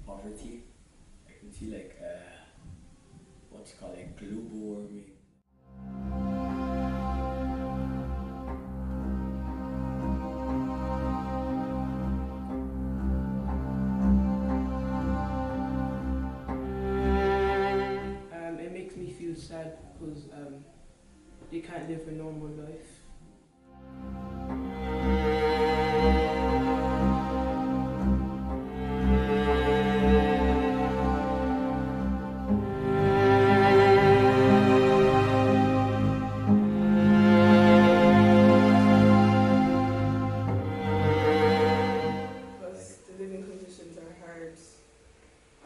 Poverty. I can see like what's called like global warming. It makes me feel sad because they can't live a normal life.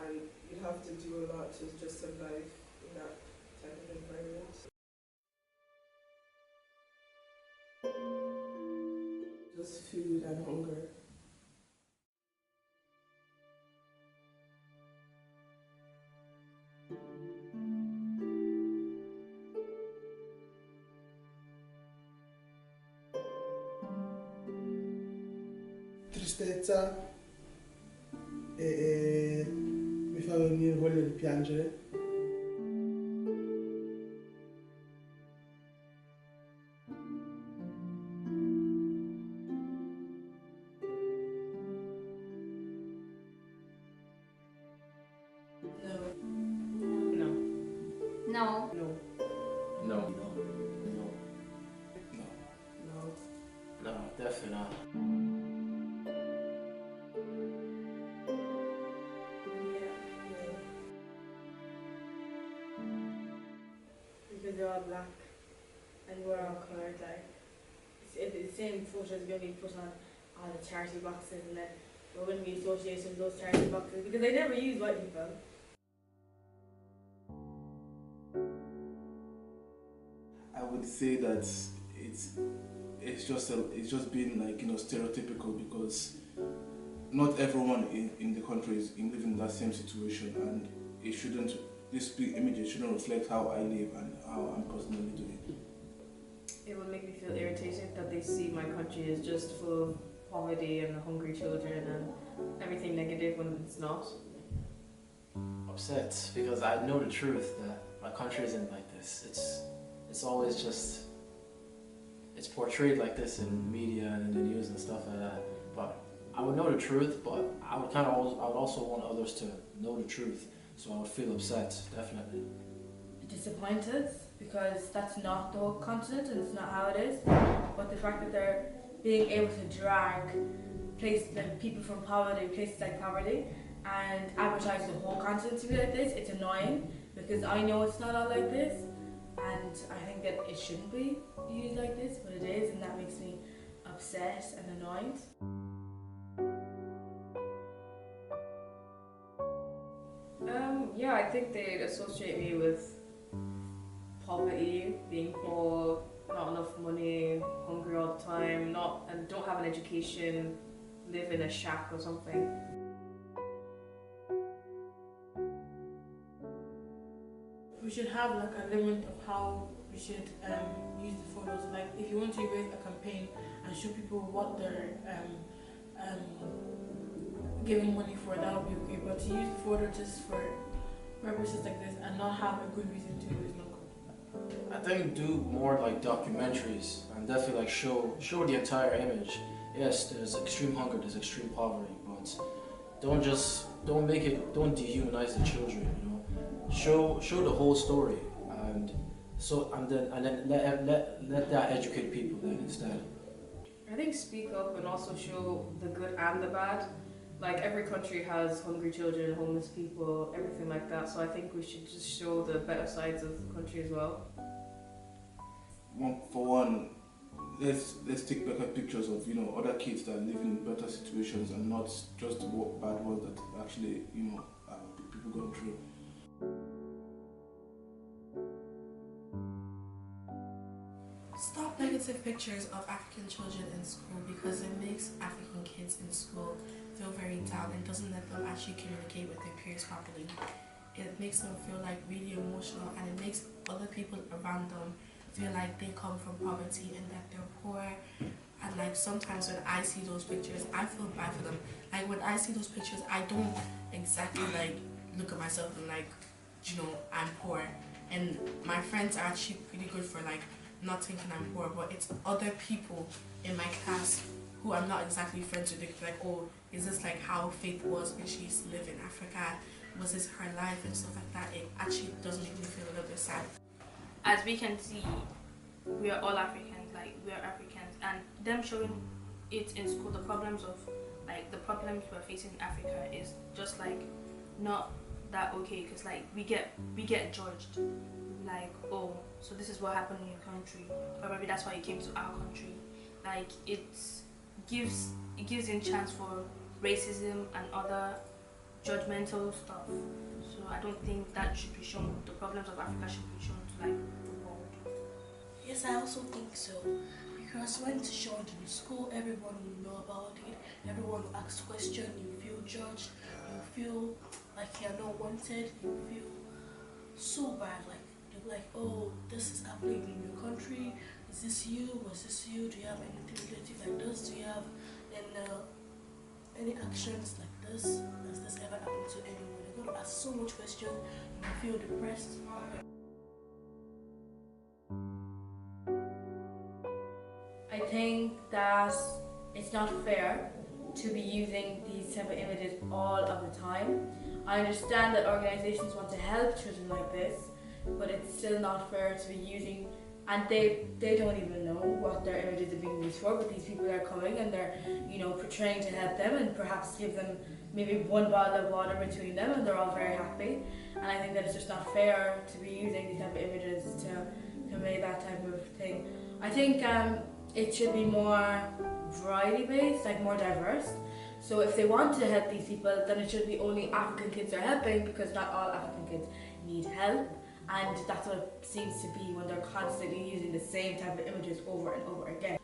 And you have to do a lot to just survive in that type of environment. Just food and hunger. Tristezza e mi fa venire voglia di piangere. No. No. No. No. No. No. No. No, definitely not. Because they're all black and we're all coloured, like it's the same photos going to be put on all the charity boxes, and then we're going to be associated with those charity boxes because they never use white people. I would say that it's just being like, you know, stereotypical, because not everyone in the country is living in that same situation, and it shouldn't, this big image shouldn't reflect how I live and how I'm personally doing. It would make me feel irritated that they see my country as just full of poverty and hungry children and everything negative when it's not. Upset because I know the truth that my country isn't like this. It's always just, it's portrayed like this in media and in the news and stuff like that. But I would know the truth, but I would also want others to know the truth. So I would feel upset, definitely. Disappointed because that's not the whole continent and it's not how it is. But the fact that they're being able to drag places like people from poverty, places like poverty, and advertise the whole continent to be like this, it's annoying because I know it's not all like this, and I think that it shouldn't be used like this, but it is, and that makes me upset and annoyed. Yeah, I think they'd associate me with poverty, being poor, not enough money, hungry all the time, and don't have an education, live in a shack or something. we should have like a limit of how we should use the photos. Like if you want to raise a campaign and show people what they're giving money for, that would be okay. But to use the photo just for purposes like this and not have a good reason to is not good. I think do more like documentaries and definitely like show the entire image. Yes, there's extreme hunger, there's extreme poverty, but don't dehumanize the children. You know, show the whole story, and then let that educate people then instead. I think speak up and also show the good and the bad. Like every country has hungry children, homeless people, everything like that. So I think we should just show the better sides of the country as well. For one, let's take better pictures of other kids that live in better situations and not just the bad ones that actually people going through. Stop negative pictures of African children in school because it makes African kids in school feel very down and doesn't let them actually communicate with their peers properly. It makes them feel like really emotional, and it makes other people around them feel like they come from poverty and that they're poor. And like sometimes when I see those pictures, I feel bad for them. Like when I see those pictures, I don't exactly like look at myself and like, I'm poor. And my friends are actually pretty good for like not thinking I'm poor, but it's other people in my class who I'm not exactly friends with. They're like, oh, is this like how Faith was when she used to live in Africa? Was this her life and stuff like that? It actually does make me feel a little bit sad. As we can see, we are all Africans, like we are Africans, and them showing it in school, the problems we're facing in Africa is just like not that okay, because like we get judged, like, oh, so this is what happened in your country, or maybe that's why you came to our country. Like it gives in chance for racism and other judgmental stuff. So I don't think that should be shown. The problems of Africa should be shown to like the world. Yes, I also think so. Because when it's shown in school, everyone will know about it. Everyone will ask questions. You feel judged. You feel like you're not wanted. You feel so bad. Like they'll be like, oh, this is happening in your country. Is this you? Was this you? Do you have anything relative like this? Do you have any actions like this? Has this ever happened to anyone? You're going to ask so much questions. You feel depressed. I think that it's not fair to be using these type of images all of the time. I understand that organizations want to help children like this, but it's still not fair to be using, and they don't even know what their images are being used for, but these people are coming and they're portraying to help them and perhaps give them maybe one bottle of water between them and they're all very happy. And I think that it's just not fair to be using these type of images to convey that type of thing. I think it should be more variety based, like more diverse. So if they want to help these people, then it should be only African kids they're helping, because not all African kids need help. And that's what it seems to be when they're constantly using the same type of images over and over again.